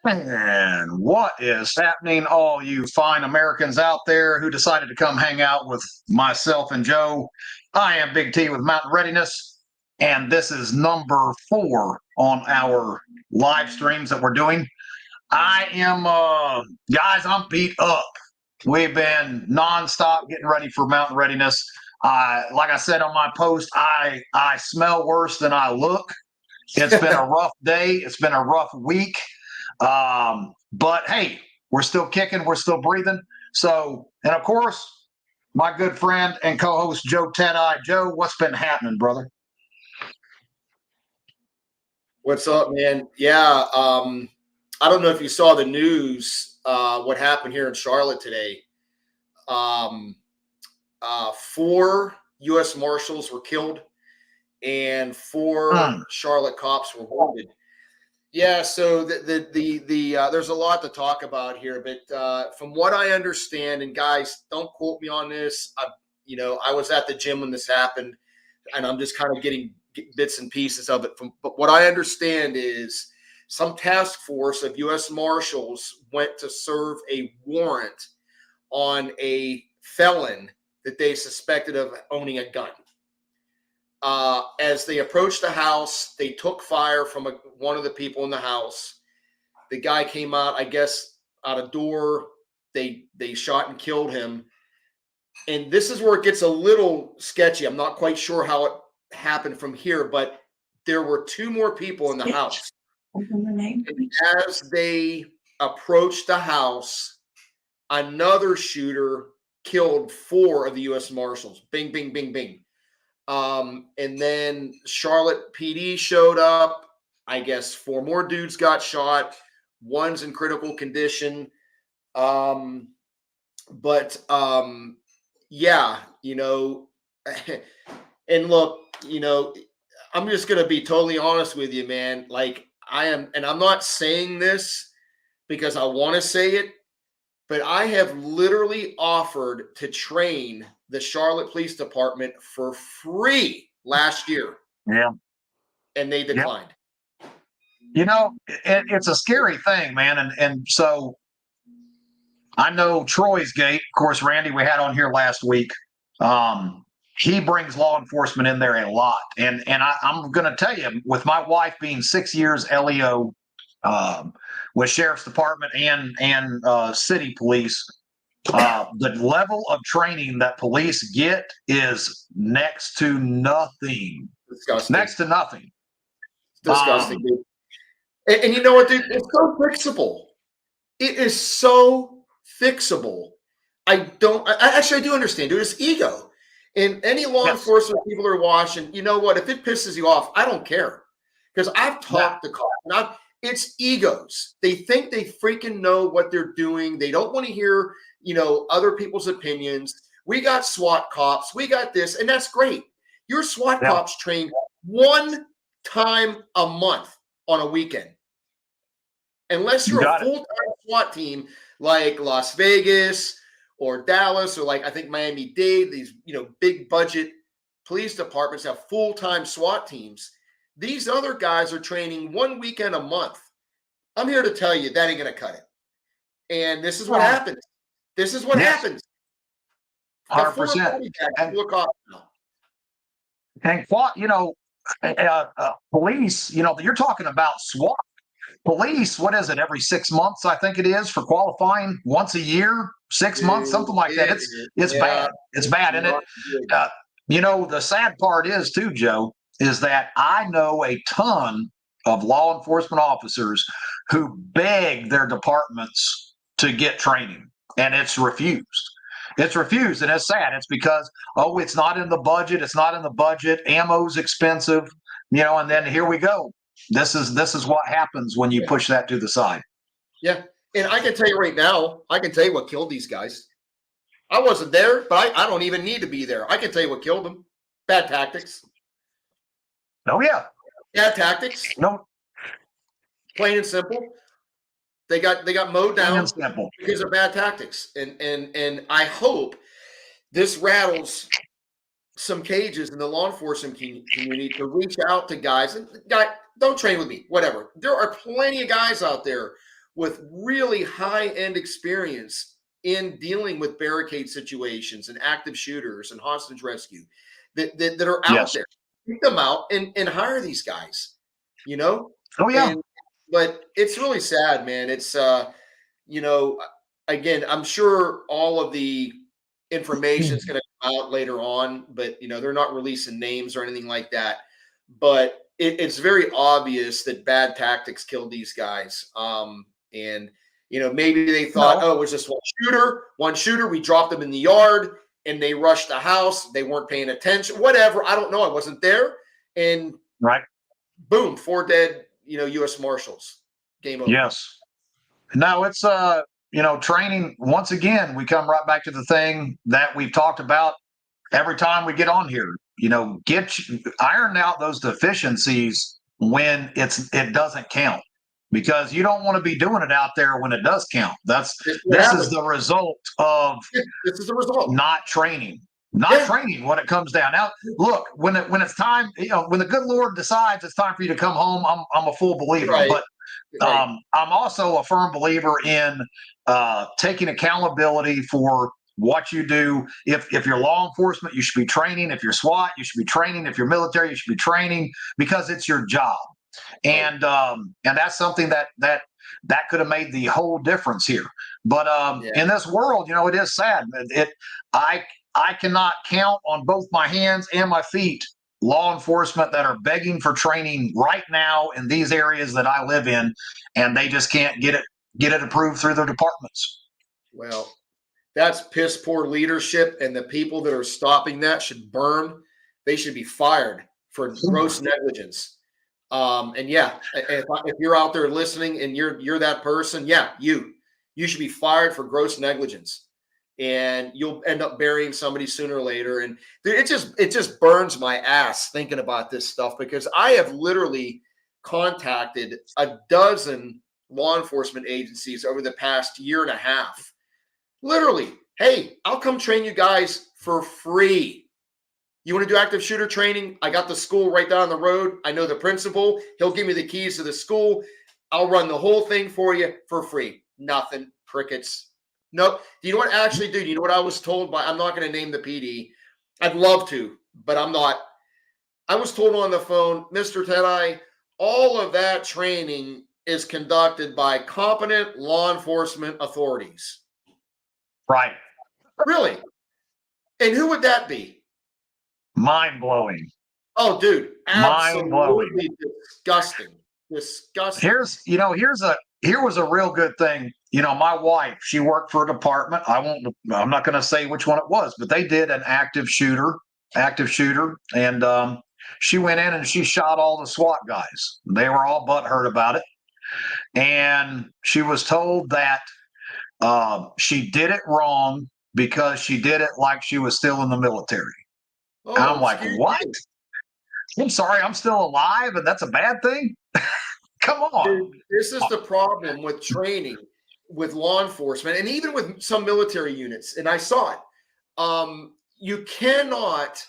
And what is happening, all you fine Americans out there who decided to come hang out with myself and Joe? I am Big T with Mountain Readiness, and this is number 4 on our live streams that we're doing. I am, guys, I'm beat up. We've been nonstop getting ready for Mountain Readiness. Like I said on my post, I smell worse than I look. It's been a rough day. It's been a rough week. But hey, we're still kicking, we're still breathing. So, and of course, my good friend and co-host Joe Teti. Joe, what's been happening, brother? What's up, man? Yeah, I don't know if you saw the news. What happened here in Charlotte today? 4 U.S. Marshals were killed, and 4 Charlotte cops were wounded. Yeah, so there's a lot to talk about here, but from what I understand, and guys, don't quote me on this. I was at the gym when this happened, and I'm just kind of getting bits and pieces of it. But what I understand is some task force of U.S. Marshals went to serve a warrant on a felon that they suspected of owning a gun. As they approached the house, they took fire from one of the people in the house. The guy came out, I guess, out a door. They shot and killed him. And this is where it gets a little sketchy. I'm not quite sure how it happened from here, but there were 2 more people in the house. And as they approached the house, another shooter killed 4 of the U.S. Marshals. Bing, bing, bing, bing. And then Charlotte PD showed up. I guess 4 more dudes got shot. One's in critical condition. Yeah, and look, I'm just going to be totally honest with you, man. Like I am, and I'm not saying this because I want to say it, but I have literally offered to train the Charlotte Police Department for free last year. Yeah. And they declined. It's a scary thing, man. And so I know Troy's Gate, of course, Randy, we had on here last week. He brings law enforcement in there a lot. And I'm going to tell you, with my wife being 6 years LEO with Sheriff's Department and city police, the level of training that police get is next to nothing. Disgusting. Next to nothing. It's disgusting, dude. And you know what, dude? It's so fixable. It is so fixable. I do understand, dude. It's ego. And any law enforcement people are watching, you know what? If it pisses you off, I don't care. Because I've talked to cops. It's egos. They think they freaking know what they're doing. They don't want to hear, other people's opinions. We got SWAT cops. We got this. And that's great. Your SWAT cops train 1 time a month on a weekend. Unless you're a full-time SWAT team like Las Vegas or Dallas or like I think Miami-Dade, these big budget police departments have full-time SWAT teams. These other guys are training 1 weekend a month. I'm here to tell you that ain't gonna cut it. And this is what happens. This is what happens. 100%. And police, you're talking about SWAT. Police, what is it, every 6 months, I think it is, for qualifying, once a year, 6 months, something like that. It's bad. It's bad. And the sad part is too, Joe, is that I know a ton of law enforcement officers who beg their departments to get training, and it's refused. It's refused, and it's sad. It's because, it's not in the budget. It's not in the budget. Ammo's expensive, and then here we go. This is what happens when you push that to the side. Yeah. And I can tell you right now, I can tell you what killed these guys. I wasn't there, but I don't even need to be there. I can tell you what killed them. Bad tactics. Oh, yeah. Bad tactics. No. Plain and simple. They got mowed down because of bad tactics. And I hope this rattles some cages in the law enforcement community to reach out to guys. And don't train with me, whatever. There are plenty of guys out there with really high-end experience in dealing with barricade situations and active shooters and hostage rescue that are out Yes. there. Pick them out and hire these guys, you know? Oh yeah. But it's really sad, man. It's you know, again, I'm sure all of the information is going to come out later on, but they're not releasing names or anything like that. But it's very obvious that bad tactics killed these guys. And maybe they thought, oh, it was just one shooter. We dropped them in the yard, and they rushed the house. They weren't paying attention. Whatever. I don't know. I wasn't there. And right. Boom, 4 dead. U.S. Marshals. Game over. Yes. Now it's training. Once again, we come right back to the thing that we've talked about every time we get on here. Iron out those deficiencies when it doesn't count, because you don't want to be doing it out there when it does count. This is the result of not training. Training when it comes down. Now, look, when it's time, when the good Lord decides it's time for you to come home, I'm a full believer. Right. But I'm also a firm believer in taking accountability for what you do. If you're law enforcement, you should be training. If you're SWAT, you should be training. If you're military, you should be training, because it's your job. And that's something that could have made the whole difference here. But in this world, it is sad. I cannot count on both my hands and my feet law enforcement that are begging for training right now in these areas that I live in, and they just can't get it approved through their departments. Well, that's piss poor leadership, and the people that are stopping that should burn. They should be fired for gross negligence. And if you're out there listening and you're that person, you should be fired for gross negligence. And you'll end up burying somebody sooner or later. And it just burns my ass thinking about this stuff, because I have literally contacted a dozen law enforcement agencies over the past year and a half. Literally, hey, I'll come train you guys for free. You want to do active shooter training? I got the school right down the road. I know the principal. He'll give me the keys to the school. I'll run the whole thing for you for free. Nothing. Crickets. No. Do you know what I actually do? Do you know what I was told by? I'm not going to name the PD. I'd love to, but I'm not. I was told on the phone, Mr. Teti, all of that training is conducted by competent law enforcement authorities. Right. Really? And who would that be? Mind-blowing. Oh, dude. Mind-blowing. Disgusting. Here was a real good thing. My wife, she worked for a department. I'm not going to say which one it was, but they did an active shooter. And she went in and she shot all the SWAT guys. They were all butthurt about it. And she was told that she did it wrong because she did it like she was still in the military. Oh, I'm like, what? I'm sorry, I'm still alive, and that's a bad thing? Come on. Dude, this is the problem with training with law enforcement, and even with some military units, and I saw it. You cannot,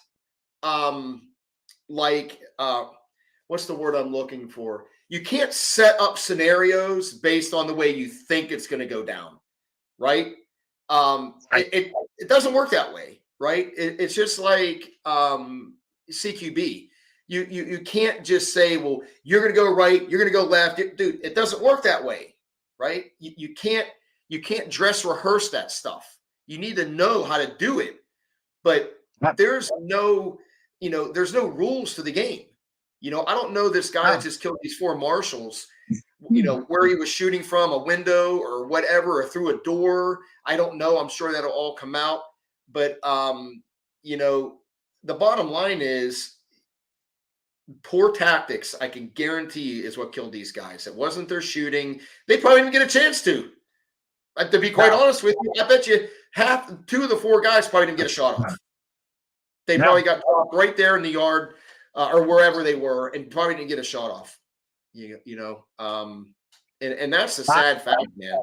what's the word I'm looking for? You can't set up scenarios based on the way you think it's going to go down, right? It doesn't work that way, right? It's just like CQB. You can't just say, well, you're going to go right, you're going to go left. Dude, it doesn't work that way, right? You can't dress rehearse that stuff. You need to know how to do it. But there's no rules to the game. I don't know this guy that just killed these 4 marshals, where he was shooting from, a window or whatever, or through a door. I don't know. I'm sure that'll all come out. But, the bottom line is, poor tactics, I can guarantee you, is what killed these guys. It wasn't their shooting. They probably didn't get a chance to. To be quite honest with you, I bet you 2 of the 4 guys probably didn't get a shot off. They probably got dropped right there in the yard or wherever they were, and probably didn't get a shot off. And that's the sad fact, man.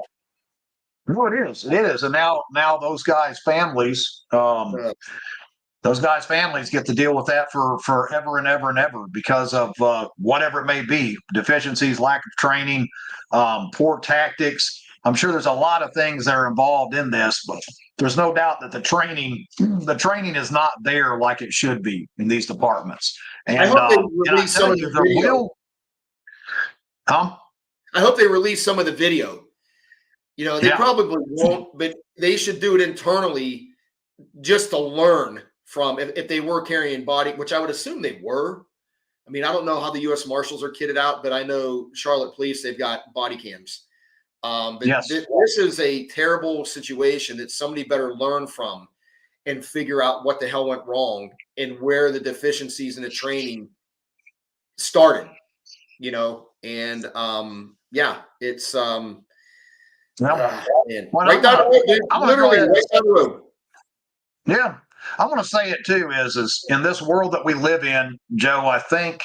No, it is. It is. And now those guys' families, those guys' families get to deal with that for forever and ever and ever because of whatever it may be, deficiencies, lack of training, poor tactics. I'm sure there's a lot of things that are involved in this, but there's no doubt that the training is not there like it should be in these departments. And I hope they and I release some tell of you, the there video. will. I hope they release some of the video. You know, they Yeah. probably won't, but they should do it internally just to learn from if they were carrying body, which I would assume they were. I mean, I don't know how the U.S. Marshals are kitted out, but I know Charlotte Police, they've got body cams. But Yes. this is a terrible situation that somebody better learn from and figure out what the hell went wrong and where the deficiencies in the training started, you know, and yeah, it's man, Well, right down the road, dude. I'm gonna Literally go ahead. right down the road. Yeah, I want to say it too. Is in this world that we live in, Joe? I think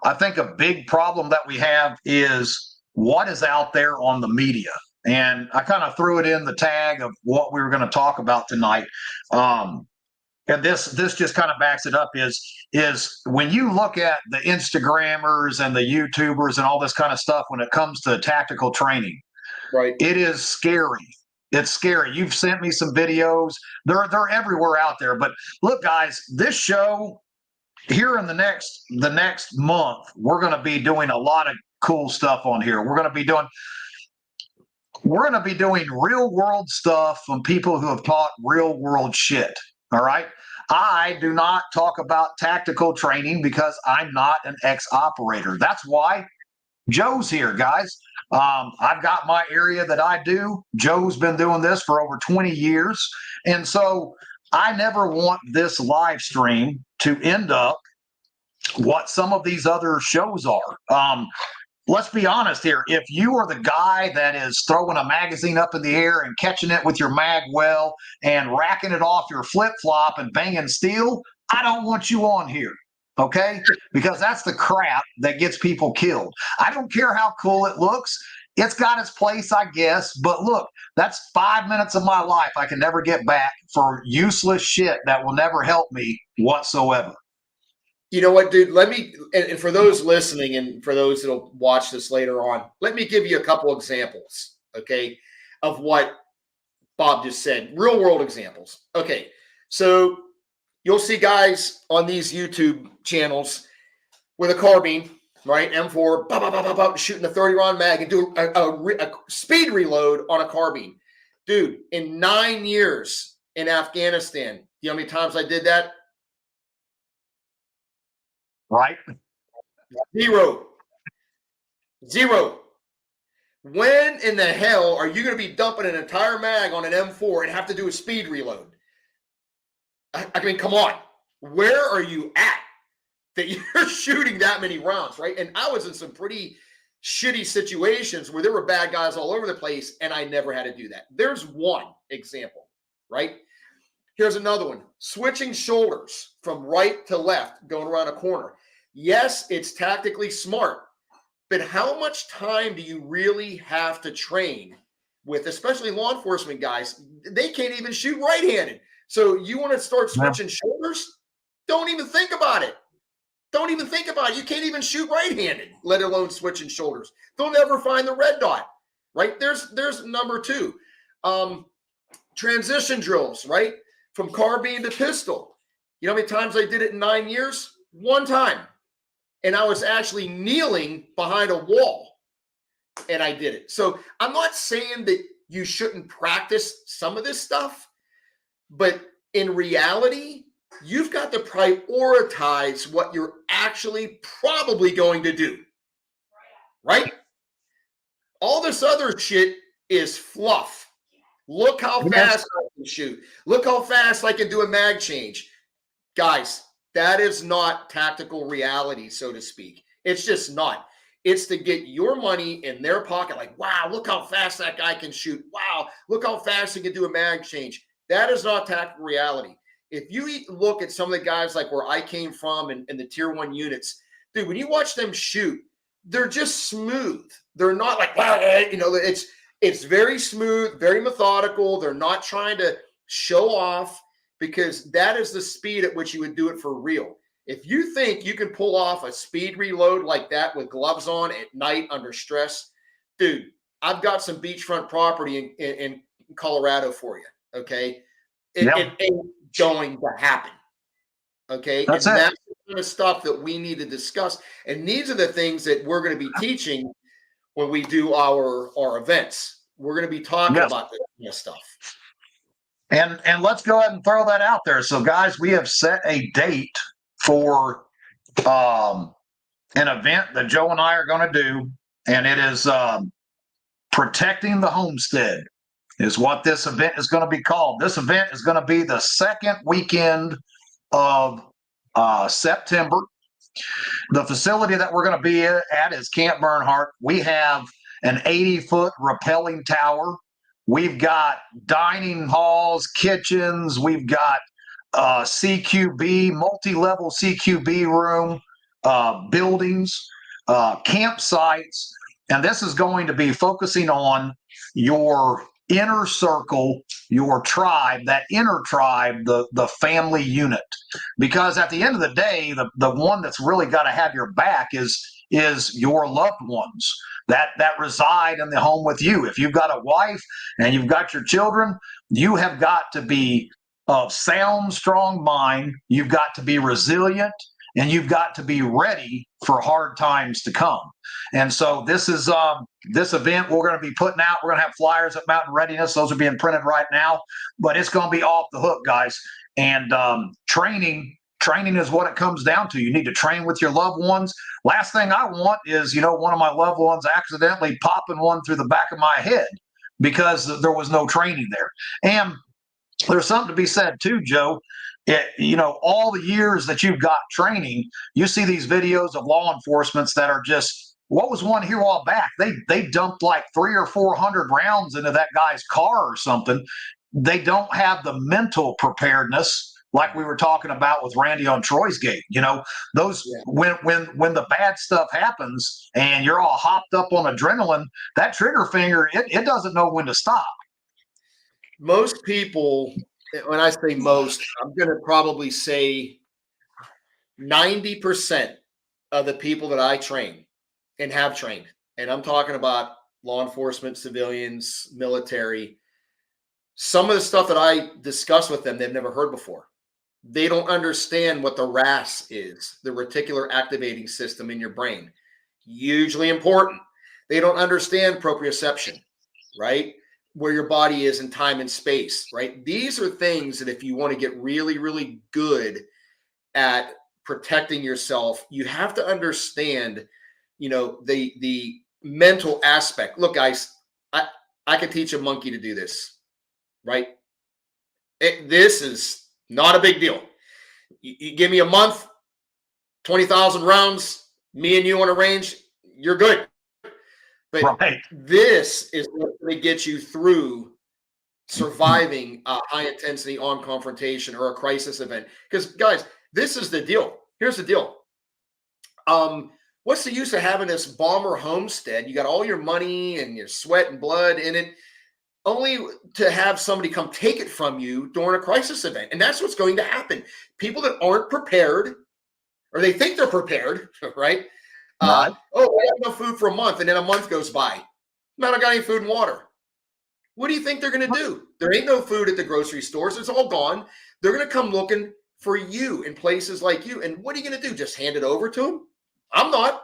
a big problem that we have is what is out there on the media, and I kind of threw it in the tag of what we were going to talk about tonight. And this just kind of backs it up. Is when you look at the Instagrammers and the YouTubers and all this kind of stuff when it comes to tactical training, Right. it is scary. It's scary. You've sent me some videos. They're everywhere out there. But look, guys, this show here in the next month, we're going to be doing a lot of cool stuff on here. We're going to be doing real world stuff from people who have taught real world shit. All right. I do not talk about tactical training because I'm not an ex-operator. That's why Joe's here, guys. I've got my area that I do. Joe's been doing this for over 20 years. And so I never want this live stream to end up what some of these other shows are. Let's be honest here. If you are the guy that is throwing a magazine up in the air and catching it with your mag well and racking it off your flip-flop and banging steel, I don't want you on here. Okay? Because that's the crap that gets people killed. I don't care how cool it looks. It's got its place, I guess. But look, that's 5 minutes of my life I can never get back for useless shit that will never help me whatsoever. You know what, dude? Let me, and for those listening and for those that'll watch this later on, let me give you a couple examples, okay, of what Bob just said. Real world examples. Okay, so you'll see guys on these YouTube channels with a carbine, right? M4, bah, bah, bah, bah, bah, shooting a 30-round mag and do a speed reload on a carbine. Dude, in 9 years in Afghanistan, you know how many times I did that? Right? Zero. When in the hell are you going to be dumping an entire mag on an M4 and have to do a speed reload? I mean, come on. Where are you at that you're shooting that many rounds, right? And I was in some pretty shitty situations where there were bad guys all over the place, and I never had to do that. There's one example, right? Here's another one. Switching shoulders from right to left, going around a corner. Yes, it's tactically smart, but how much time do you really have to train with, especially law enforcement guys? They can't even shoot right-handed. So you want to start switching shoulders? Don't even think about it. Don't even think about it. You can't even shoot right-handed, let alone switching shoulders. They'll never find the red dot, right? There's number two. Transition drills, right? From carbine to pistol. You know how many times I did it in 9 years? One time. And I was actually kneeling behind a wall and I did it. So I'm not saying that you shouldn't practice some of this stuff, but in reality, you've got to prioritize what you're actually probably going to do, right? All this other shit is fluff. Look how fast I can shoot. Look how fast I can do a mag change. Guys, that is not tactical reality, so to speak. It's just not. It's to get your money in their pocket. Like, wow, look how fast that guy can shoot. Wow, look how fast he can do a mag change. That is not tactical reality. If you look at some of the guys like where I came from and the tier 1 units, dude, when you watch them shoot, they're just smooth. They're not like, wow, you know, it's very smooth, very methodical. They're not trying to show off. because that is the speed at which you would do it for real. If you think you can pull off a speed reload like that with gloves on at night under stress, dude, I've got some beachfront property in Colorado for you. Okay. It ain't going to happen. Okay. That's the kind of stuff that we need to discuss. And these are the things that we're going to be teaching when we do our events. We're going to be talking about this kind of stuff. And let's go ahead and throw that out there. So, guys, we have set a date for an event that Joe and I are going to do, and it is Protecting the Homestead is what this event is going to be called. This event is going to be the second weekend of September. The facility that we're going to be at is Camp Bernhardt. We have an 80-foot rappelling tower. We've got dining halls, kitchens. We've got CQB, multi-level CQB room, buildings, campsites. And this is going to be focusing on your inner circle, your tribe, that inner tribe, the family unit. Because at the end of the day, the one that's really got to have your back is your loved ones that reside in the home with you. If you've got a wife and you've got your children, you have got to be of sound, strong mind. You've got to be resilient, and you've got to be ready for hard times to come. And so this is this event we're going to be putting out. We're going to have flyers at Mountain Readiness. Those are being printed right now, but it's going to be off the hook, guys. And training is what it comes down to. You need to train with your loved ones. Last thing I want is, one of my loved ones accidentally popping one through the back of my head because there was no training there. And there's something to be said too, Joe. All the years that you've got training, you see these videos of law enforcement that are just, what was one here a while back? They dumped like 300 or 400 rounds into that guy's car or something. They don't have the mental preparedness like we were talking about with Randy on Troy's Gate. When the bad stuff happens and you're all hopped up on adrenaline, that trigger finger, it doesn't know when to stop. Most people, when I say most, I'm going to probably say 90% of the people that I train and have trained, and I'm talking about law enforcement, civilians, military, some of the stuff that I discuss with them, they've never heard before. They don't understand what the RAS is, the reticular activating system in your brain. Hugely important. They don't understand proprioception, right? Where your body is in time and space, right? These are things that if you want to get really, really good at protecting yourself, you have to understand, the mental aspect. Look, guys, I could teach a monkey to do this, right? This is not a big deal. You give me a month, 20,000 rounds, me and you on a range, you're good. But This is what going to get you through surviving a high-intensity armed confrontation or a crisis event. Because, guys, this is the deal. Here's the deal. What's the use of having this bomber homestead? You got all your money and your sweat and blood in it, only to have somebody come take it from you during a crisis event. And that's what's going to happen. People that aren't prepared, or they think they're prepared, right? I have no food for a month, and then a month goes by. Not got any food and water. What do you think they're going to do? There ain't no food at the grocery stores. It's all gone. They're going to come looking for you in places like you. And what are you going to do? Just hand it over to them? I'm not.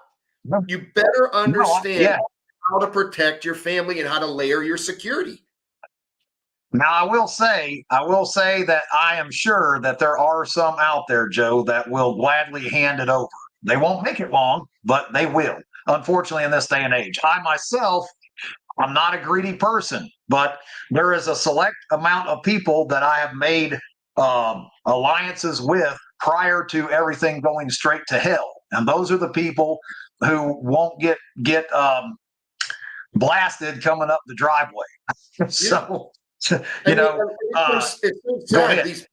You better understand how to protect your family and how to layer your security. Now, I will say that I am sure that there are some out there, Joe, that will gladly hand it over. They won't make it long, but they will, unfortunately, in this day and age. I myself, I'm not a greedy person, but there is a select amount of people that I have made alliances with prior to everything going straight to hell. And those are the people who won't get blasted coming up the driveway. So, it's so sad.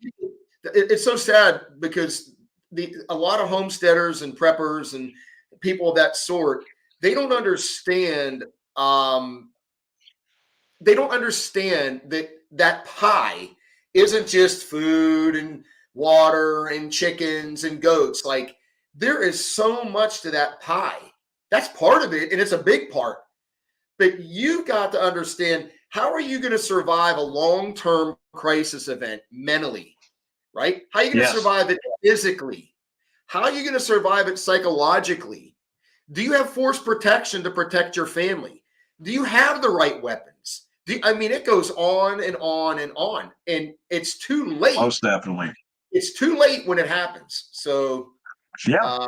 It's so sad because a lot of homesteaders and preppers and people of that sort, they don't understand. They don't understand that pie isn't just food and water and chickens and goats. Like, there is so much to that pie. That's part of it, and it's a big part. But you've got to understand, how are you going to survive a long-term crisis event mentally, right? How are you going to Yes. survive it physically? How are you going to survive it psychologically? Do you have force protection to protect your family? Do you have the right weapons? I mean, it goes on and on and on, and it's too late. Most definitely. It's too late when it happens. So, yeah.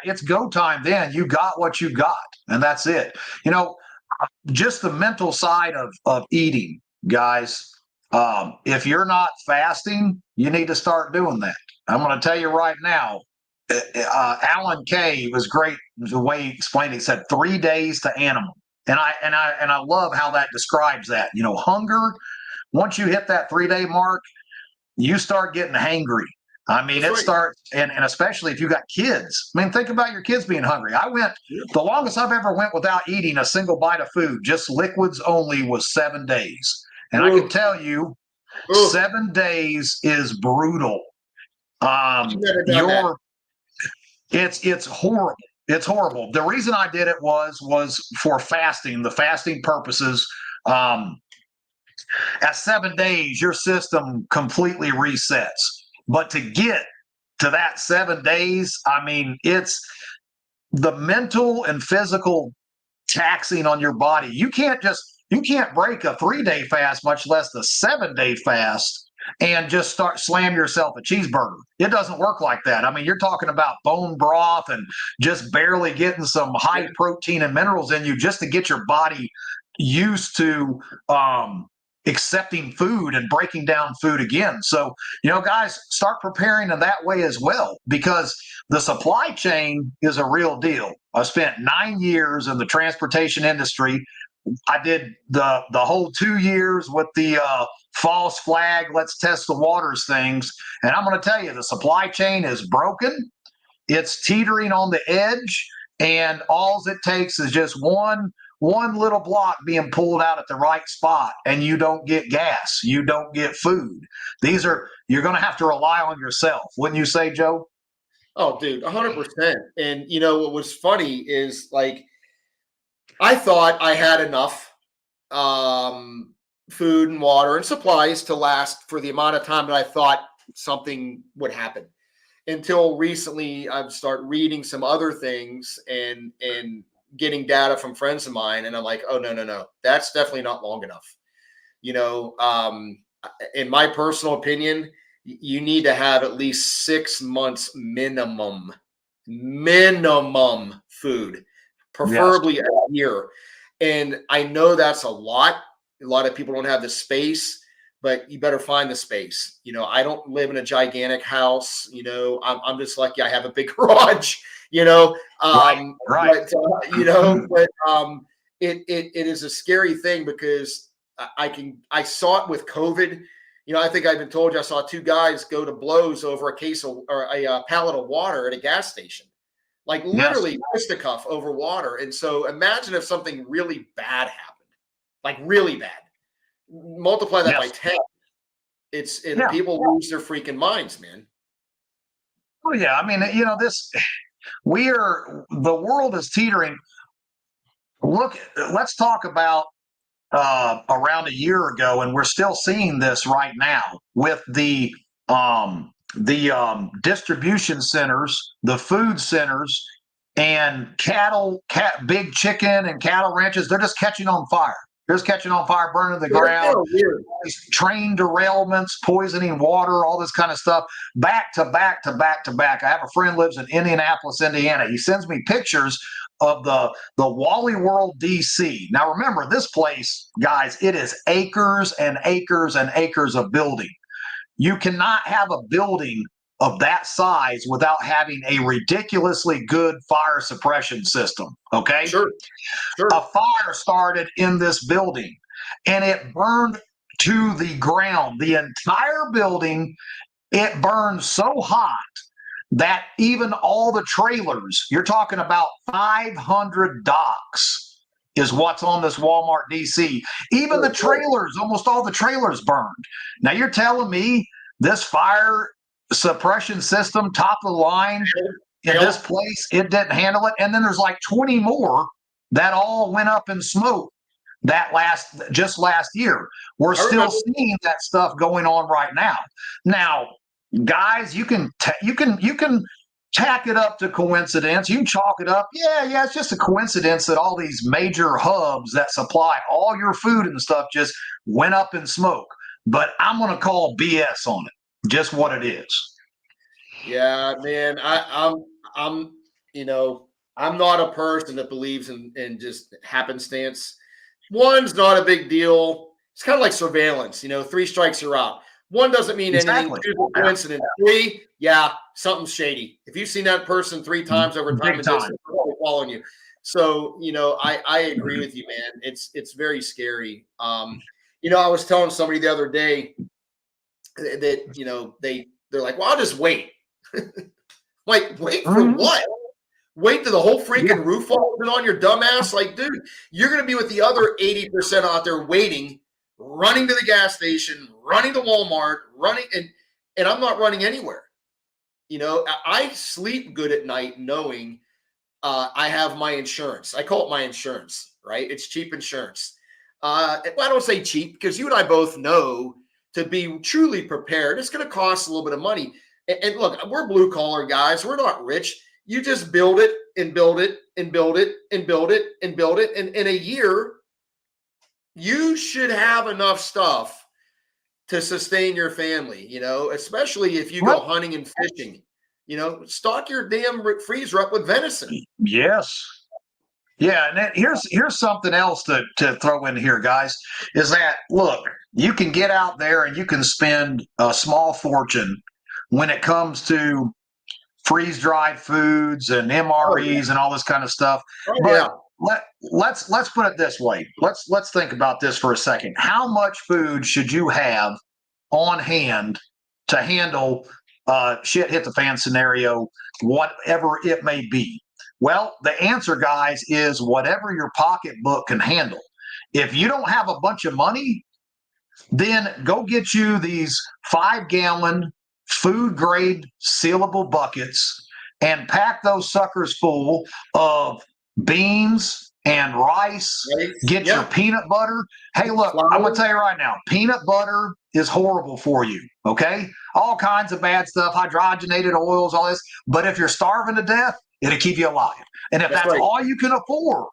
It's go time. Then you got what you got, and that's it. Just the mental side of eating, guys. If you're not fasting, you need to start doing that. I'm going to tell you right now. Alan Kay was great the way he explained it. He said 3 days to animal, and I love how that describes that. Hunger. Once you hit that 3-day mark, you start getting hangry. I mean, it starts, and especially if you got kids. I mean, think about your kids being hungry. The longest I've ever went without eating a single bite of food, just liquids only, was 7 days. And I can tell you, 7 days is brutal. It's horrible. It's horrible. The reason I did it was for fasting, the fasting purposes. At 7 days, your system completely resets. But to get to that 7 days, I mean, it's the mental and physical taxing on your body. You can't break a 3-day fast, much less the 7-day fast, and just slam yourself a cheeseburger. It doesn't work like that. I mean, you're talking about bone broth and just barely getting some high protein and minerals in you just to get your body used to accepting food and breaking down food again. So, guys, start preparing in that way as well, because the supply chain is a real deal. I spent 9 years in the transportation industry. I did the whole 2 years with the false flag, let's test the waters things. And I'm going to tell you, the supply chain is broken. It's teetering on the edge. And all it takes is just one little block being pulled out at the right spot, and you don't get gas. You don't get food. You're going to have to rely on yourself. Wouldn't you say, Joe? Oh, dude, 100%. And, what was funny is, like, I thought I had enough food and water and supplies to last for the amount of time that I thought something would happen. Until recently, I've started reading some other things and getting data from friends of mine, and I'm like, oh, no, that's definitely not long enough. In my personal opinion, you need to have at least 6 months minimum food, preferably a year. And I know that's a lot. A lot of people don't have the space, but you better find the space. I don't live in a gigantic house. I'm just lucky I have a big garage. Right. But it is a scary thing, because I saw it with COVID. I think I've been told you, I saw 2 guys go to blows over a pallet of water at a gas station, like literally fisticuff over water. And so imagine if something really bad happened, like really bad. Multiply that by 10. People lose their freaking minds, man. Oh yeah, I mean, the world is teetering. Look, let's talk about around a year ago, and we're still seeing this right now with the distribution centers, the food centers, and big chicken and cattle ranches. They're just catching on fire. They're just catching on fire, burning the ground. Train derailments, poisoning water, all this kind of stuff, back to back to back to back. I have a friend lives in Indianapolis, Indiana. He sends me pictures of the Wally World DC. Now remember, this place, guys, it is acres and acres and acres of building. You cannot have a building of that size without having a ridiculously good fire suppression system. Okay. Sure. A fire started in this building and it burned to the ground. The entire building, it burned so hot that even all the trailers, you're talking about 500 docks is what's on this Walmart DC. Even the trailers, almost all the trailers burned. Now you're telling me this fire suppression system, top of the line in this place, it didn't handle it? And then there's like 20 more that all went up in smoke just last year. We're still seeing that stuff going on right now. Now, guys, you can tack it up to coincidence. You can chalk it up. Yeah, it's just a coincidence that all these major hubs that supply all your food and stuff just went up in smoke. But I'm going to call BS on it. Just what it is. Yeah, man. I'm not a person that believes in just happenstance. One's not a big deal. It's kind of like surveillance. 3 strikes, you're out. 1 doesn't mean anything. 2 coincidence. 3, yeah, something's shady. If you've seen that person 3 times over time, and just following you. So, I agree with you, man. It's very scary. I was telling somebody the other day that they're like, well, I'll just wait. Like, wait for what? Wait till the whole freaking roof falls in on your dumb ass? Like, dude, you're going to be with the other 80% out there waiting, running to the gas station, running to Walmart, running, and I'm not running anywhere. I sleep good at night knowing I have my insurance. I call it my insurance, right? It's cheap insurance. I don't say cheap because you and I both know to be truly prepared, it's going to cost a little bit of money. And look, we're blue collar guys. We're not rich. You just build it and build it and build it and build it and build it. And in a year, you should have enough stuff to sustain your family, especially if you go hunting and fishing. Stock your damn freezer up with venison. Yes. Yeah, and here's something else to throw in here, guys, is that, look, you can get out there and you can spend a small fortune when it comes to freeze-dried foods and MREs and all this kind of stuff. But let's put it this way. Let's think about this for a second. How much food should you have on hand to handle shit hit the fan scenario, whatever it may be? Well, the answer, guys, is whatever your pocketbook can handle. If you don't have a bunch of money, then go get you these 5-gallon food grade sealable buckets and pack those suckers full of beans and rice. Get your peanut butter. Hey, look, I'm going to tell you right now, peanut butter is horrible for you. Okay. All kinds of bad stuff, hydrogenated oils, all this. But if you're starving to death, it'll keep you alive. And if that's all you can afford,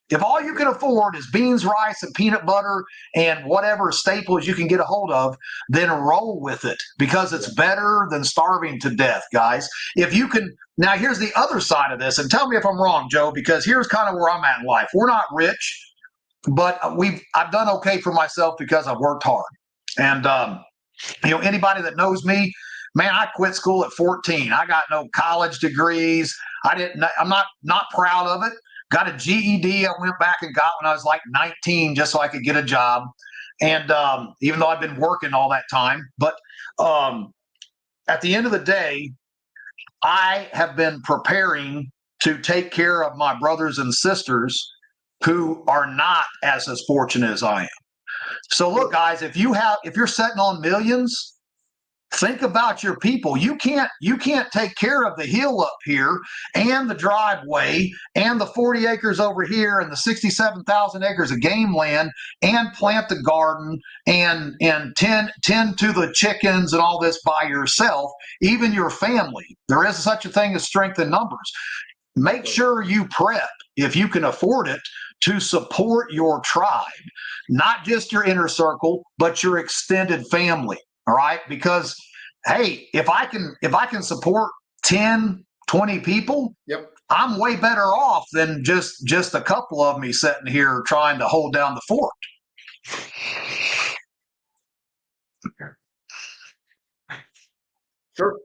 if all you can afford is beans, rice, and peanut butter and whatever staples you can get a hold of, then roll with it, because it's better than starving to death, guys. If you can, now here's the other side of this, and tell me if I'm wrong, Joe, because here's kind of where I'm at in life. We're not rich, but I've done okay for myself because I've worked hard. And anybody that knows me, man, I quit school at 14. I got no college degrees. I'm not proud of it. Got a GED I went back and got when I was like 19 just so I could get a job. And even though I've been working all that time, but at the end of the day, I have been preparing to take care of my brothers and sisters who are not as fortunate as I am. So look, guys, if you're sitting on millions, think about your people. You can't take care of the hill up here and the driveway and the 40 acres over here and the 67,000 acres of game land and plant the garden and tend to the chickens and all this by yourself, even your family. There is such a thing as strength in numbers. Make sure you prep, if you can afford it, to support your tribe, not just your inner circle, but your extended family. All right. Because, hey, if I can support 10, 20 people, I'm way better off than just a couple of me sitting here trying to hold down the fort. Sure.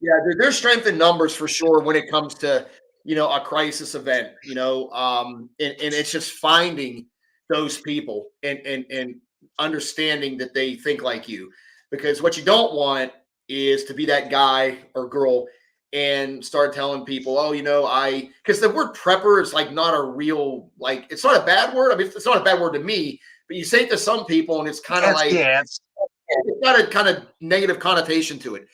Yeah, there's strength in numbers for sure when it comes to, a crisis event, and it's just finding those people and understanding that they think like you, because what you don't want is to be that guy or girl and started telling people, oh, because the word prepper is like not a real, like, it's not a bad word. I mean, it's not a bad word to me, but you say it to some people and it's kind of like, it's got a kind of negative connotation to it.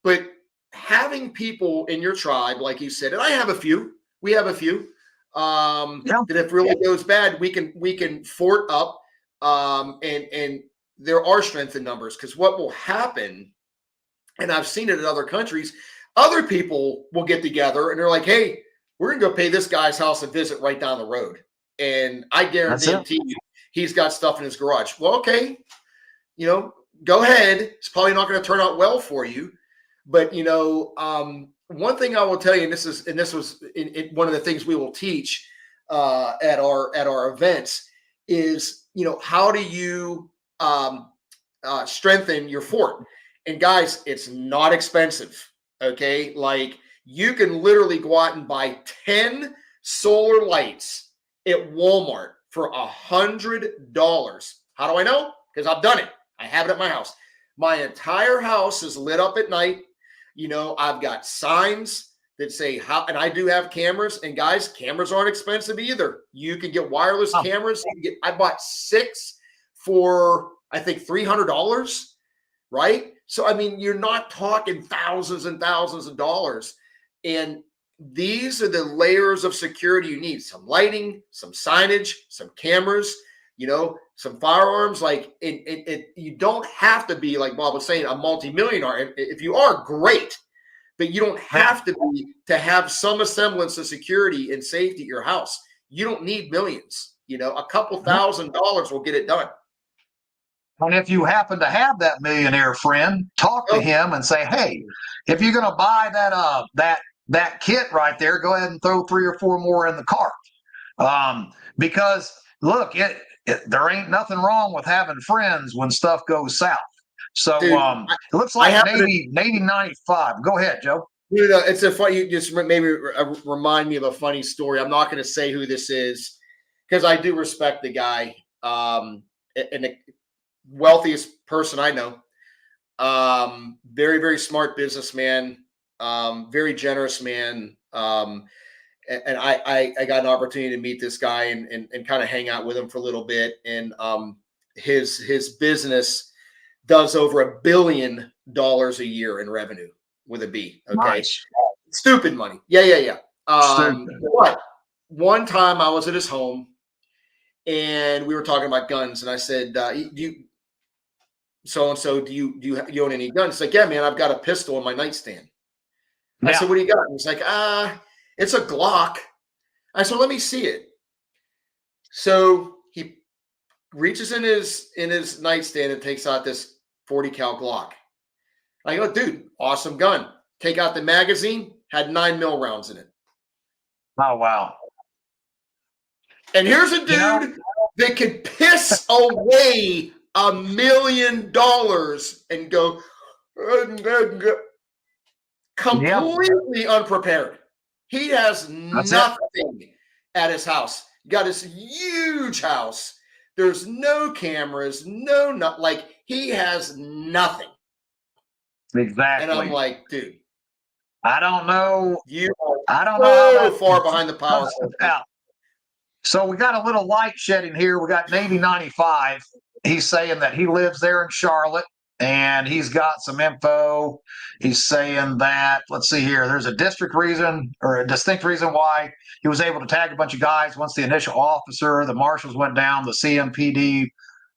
But having people in your tribe, like you said, and I have a few, we have a few, that if it really goes bad, we can fort up, and there are strength in numbers, because what will happen, and I've seen it in other countries, other people will get together and they're like, hey, we're going to go pay this guy's house a visit right down the road. And I guarantee you, he's got stuff in his garage. Well, okay, go ahead. It's probably not going to turn out well for you. But, one thing I will tell you, and this was in one of the things we will teach at our events is, how do you strengthen your fort? And guys, it's not expensive. Okay. Like, you can literally go out and buy 10 solar lights at Walmart for $100. How do I know? Because I've done it. I have it at my house. My entire house is lit up at night. I've got signs that say how, and I do have cameras, and guys, cameras aren't expensive either. You can get wireless cameras. I bought 6 for, I think, $300. Right? So, I mean, you're not talking thousands and thousands of dollars. And these are the layers of security you need. Some lighting, some signage, some cameras, some firearms. Like, you don't have to be, like Bob was saying, a multimillionaire. If you are, great. But you don't have to be to have some semblance of security and safety at your house. You don't need millions. A couple $1,000s will get it done. And if you happen to have that millionaire friend, talk to him and say, hey, if you're going to buy that kit right there, go ahead and throw 3 or 4 more in the cart. Because look, there ain't nothing wrong with having friends when stuff goes south. So it looks like Navy 95. Go ahead, Joe. It's a funny. You just maybe remind me of a funny story. I'm not going to say who this is because I do respect the guy. And the wealthiest person I know. Very, very smart businessman. Very generous man. And I got an opportunity to meet this guy and kind of hang out with him for a little bit. And his business does over $1 billion a year in revenue with a B. Okay. Nice. Stupid money. Yeah. But one time I was at his home and we were talking about guns, and I said, do you own any guns? He's like, yeah, man, I've got a pistol in my nightstand. I said, what do you got? And he's like, it's a Glock. I said, let me see it. So he reaches in his nightstand and takes out this 40 cal Glock. I go, dude, awesome gun. Take out the magazine, had 9mm rounds in it. Oh, wow. And here's a dude that could piss away $1 million and go completely unprepared. He has nothing at his house. Got this huge house. There's no cameras, like he has nothing. Exactly. And I'm like, dude, I don't know. I don't know how far behind the power. So we got a little light shedding here. We got Navy 95. He's saying that he lives there in Charlotte and he's got some info. He's saying that, let's see here, there's a distinct reason why he was able to tag a bunch of guys once the initial officer, the marshals went down, the CMPD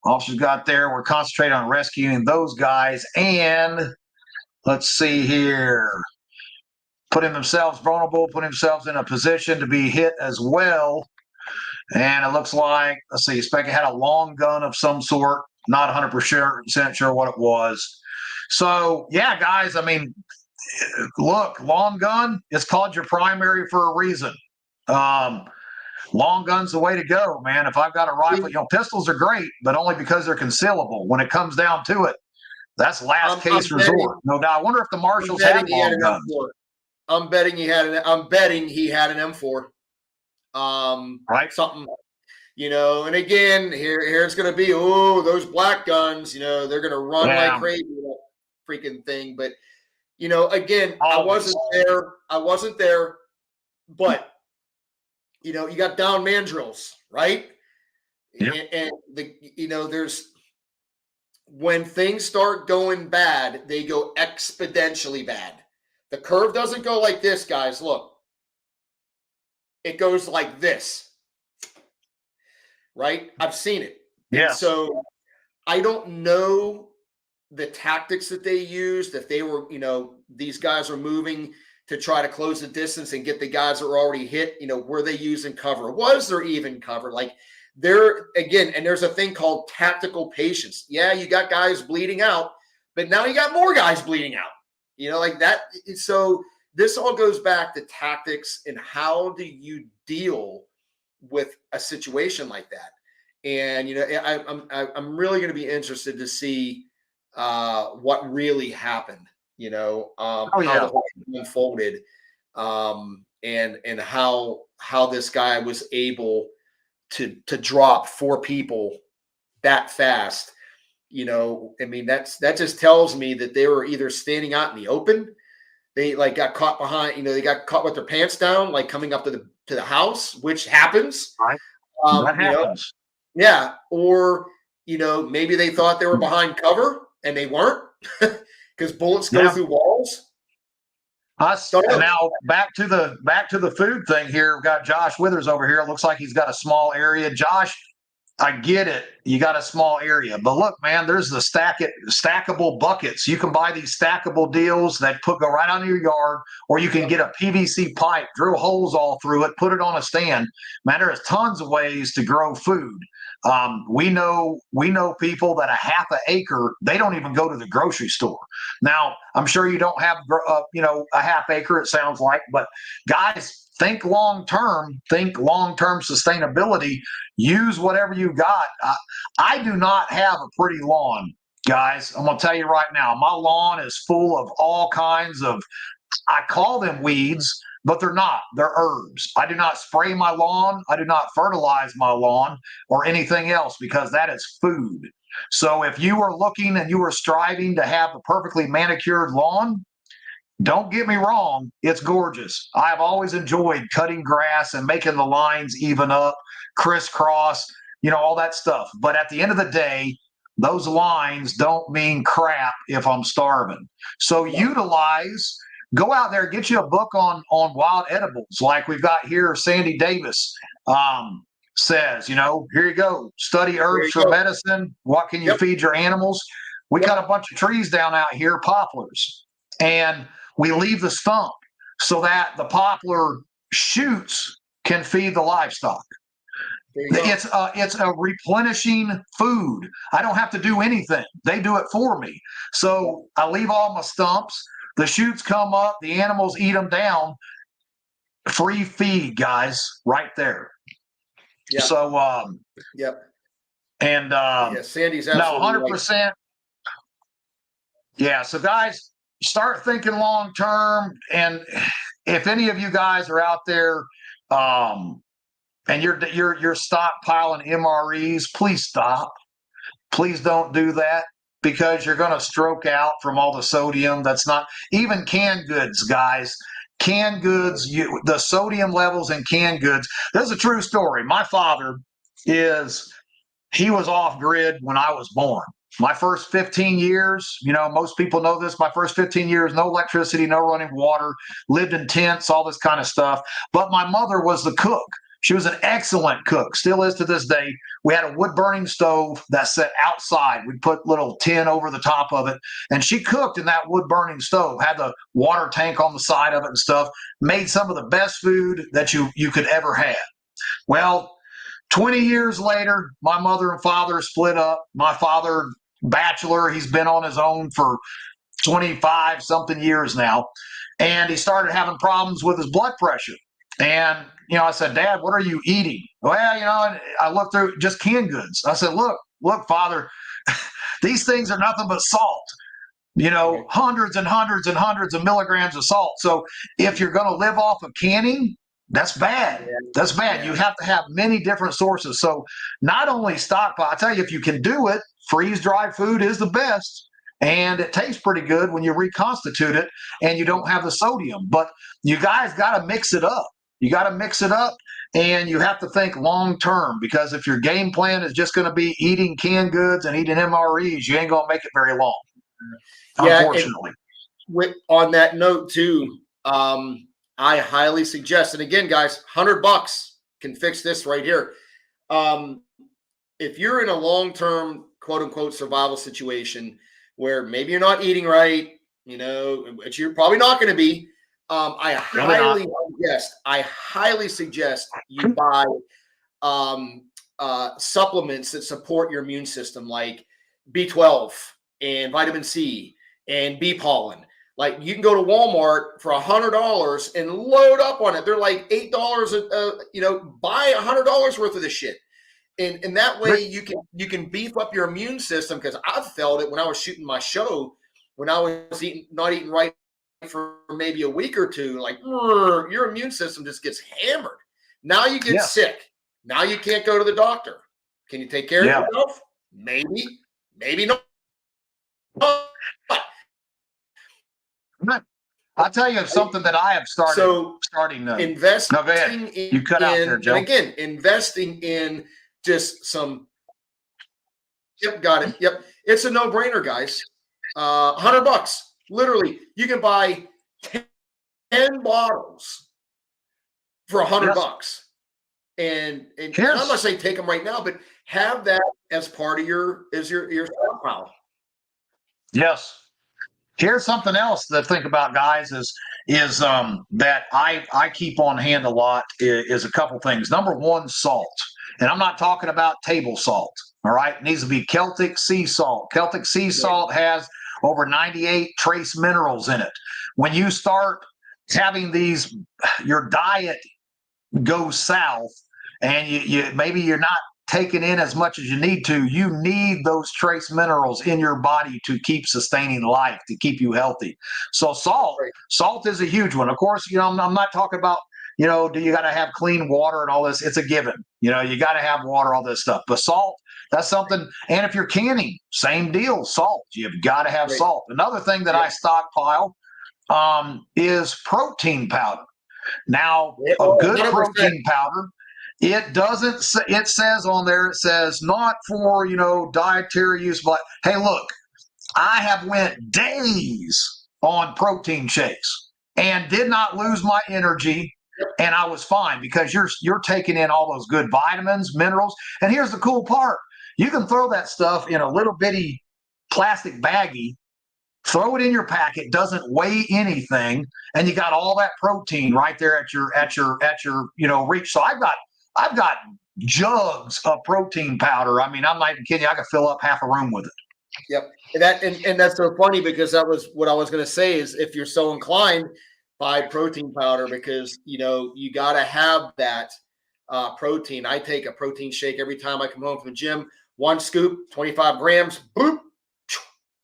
officers got there. We're concentrating on rescuing those guys. And let's see here, putting themselves vulnerable, putting themselves in a position to be hit as well. And it looks like, let's see, Specky had a long gun of some sort, not 100% sure what it was. So, yeah, guys, I mean, look, long gun is called your primary for a reason. Long gun's the way to go, man. If I've got a rifle, pistols are great, but only because they're concealable. When it comes down to it, that's last case resort. No doubt. I wonder if the marshals had long guns. I'm betting he had an M4. Right. Something, and again, here it's going to be, those black guns, they're going to run like crazy, that freaking thing. But Again, Always. I wasn't there, but you got down mandrills, right? Yep. And there's when things start going bad, they go exponentially bad. The curve doesn't go like this, guys. Look, it goes like this, right? I've seen it. Yes. And so I don't know the tactics that they used, if they were, these guys are moving to try to close the distance and get the guys that were already hit, were they using cover? Was there even cover? Like again, and there's a thing called tactical patience. Yeah, you got guys bleeding out, but now you got more guys bleeding out, like that. So this all goes back to tactics and how do you deal with a situation like that? And, I'm really going to be interested to see what really happened, how the whole thing unfolded, and how this guy was able to drop 4 people that fast. That just tells me that they were either standing out in the open, they got caught behind, they got caught with their pants down, like coming up to the house, which happens. Right. That happens. Yeah, or maybe they thought they were behind cover and they weren't, because bullets go through walls. Now back to the food thing here. We've got Josh Withers over here. It looks like he's got a small area. Josh, I get it. You got a small area, but look, man, there's the stackable buckets. You can buy these stackable deals that go right on your yard, or you can get a PVC pipe, drill holes all through it, put it on a stand. Man, there's tons of ways to grow food. We know people that a half an acre, they don't even go to the grocery store. Now, I'm sure you don't have, a half acre, it sounds like, but guys, think long-term sustainability, use whatever you got. I do not have a pretty lawn, guys. I'm going to tell you right now, my lawn is full of all kinds of, I call them weeds, but they're not. They're herbs. I do not spray my lawn. I do not fertilize my lawn or anything else, because that is food. So if you are looking and you are striving to have a perfectly manicured lawn, don't get me wrong, it's gorgeous. I've always enjoyed cutting grass and making the lines even up, crisscross, all that stuff. But at the end of the day, those lines don't mean crap if I'm starving. So go out there, get you a book on wild edibles, like we've got here. Sandy Davis says, here you go, study herbs for medicine. What can you feed your animals? We got a bunch of trees down out here, poplars, and we leave the stump so that the poplar shoots can feed the livestock. It's a replenishing food. I don't have to do anything. They do it for me. So I leave all my stumps. The shoots come up. The animals eat them down. Free feed, guys, right there. Yeah. So, And Sandy's absolutely 100%. Right. Yeah. So, guys, start thinking long term. And if any of you guys are out there, and you're stockpiling MREs, please stop. Please don't do that, because you're going to stroke out from all the sodium. That's not even canned goods, guys. Canned goods, the sodium levels in canned goods. There's a true story. My father he was off grid when I was born. My first 15 years, most people know this, my first 15 years, no electricity, no running water, lived in tents, all this kind of stuff. But my mother was the cook. She was an excellent cook, still is to this day. We had a wood-burning stove that sat outside. We'd put little tin over the top of it, and she cooked in that wood-burning stove, had the water tank on the side of it and stuff, made some of the best food that you could ever have. Well, 20 years later, my mother and father split up. My father, bachelor, he's been on his own for 25-something years now, and he started having problems with his blood pressure. And, I said, Dad, what are you eating? Well, and I looked through just canned goods. I said, look, Father, these things are nothing but salt, hundreds and hundreds and hundreds of milligrams of salt. So if you're going to live off of canning, that's bad. That's bad. Yeah. You have to have many different sources. So not only stockpile, I tell you, if you can do it, freeze-dried food is the best. and it tastes pretty good when you reconstitute it and you don't have the sodium. But you guys got to mix it up. You got to mix it up, and you have to think long term, because if your game plan is just going to be eating canned goods and eating MREs, you ain't going to make it very long. Yeah, unfortunately. On that note too, I highly suggest, and again, guys, $100 can fix this right here. If you're in a long-term, quote unquote, survival situation where maybe you're not eating right, which you're probably not going to be, I highly suggest you buy supplements that support your immune system, like B12 and vitamin C and bee pollen. Like, you can go to Walmart for $100 and load up on it. They're like $8. Buy $100 worth of this shit. And that way you can beef up your immune system, because I've felt it when I was shooting my show, when I was not eating right for maybe a week or two, like your immune system just gets hammered. Now you get sick. Now you can't go to the doctor. Can you take care of yourself? Maybe not. I'll tell you something that I have starting investing. No, go ahead. You cut out there, Joe. And again, investing in just some. Yep, got it. Yep, it's a no-brainer, guys. $100, literally. You can buy 10 bottles for $100. And I'm not saying take them right now, but have that as part of your stockpile. Yes. Here's something else to think about, guys, is that I keep on hand a lot is a couple things. Number one, salt. And I'm not talking about table salt. All right. It needs to be Celtic sea salt. Celtic sea salt has over 98 trace minerals in it. When you start having your diet goes south, and you maybe you're not taking in as much as you need those trace minerals in your body to keep sustaining life, to keep you healthy. So salt is a huge one. Of course, I'm not talking about, do you got to have clean water and all this? It's a given. You got to have water, all this stuff. But salt, that's something. And if you're canning, same deal, salt. You've got to have salt. Another thing that I stockpile is protein powder. Now, a good 100%. Protein powder, it says on there, it says not for, dietary use, but hey, look, I have went days on protein shakes and did not lose my energy, and I was fine, because you're taking in all those good vitamins, minerals. And here's the cool part. You can throw that stuff in a little bitty plastic baggie, throw it in your packet, doesn't weigh anything, and you got all that protein right there at your reach. So I've got jugs of protein powder. I mean, I'm not even kidding you. I could fill up half a room with it. Yep. And that's so funny, because that was what I was going to say, is if you're so inclined, buy protein powder, because, you got to have that protein. I take a protein shake every time I come home from the gym. 1 scoop, 25 grams, boop,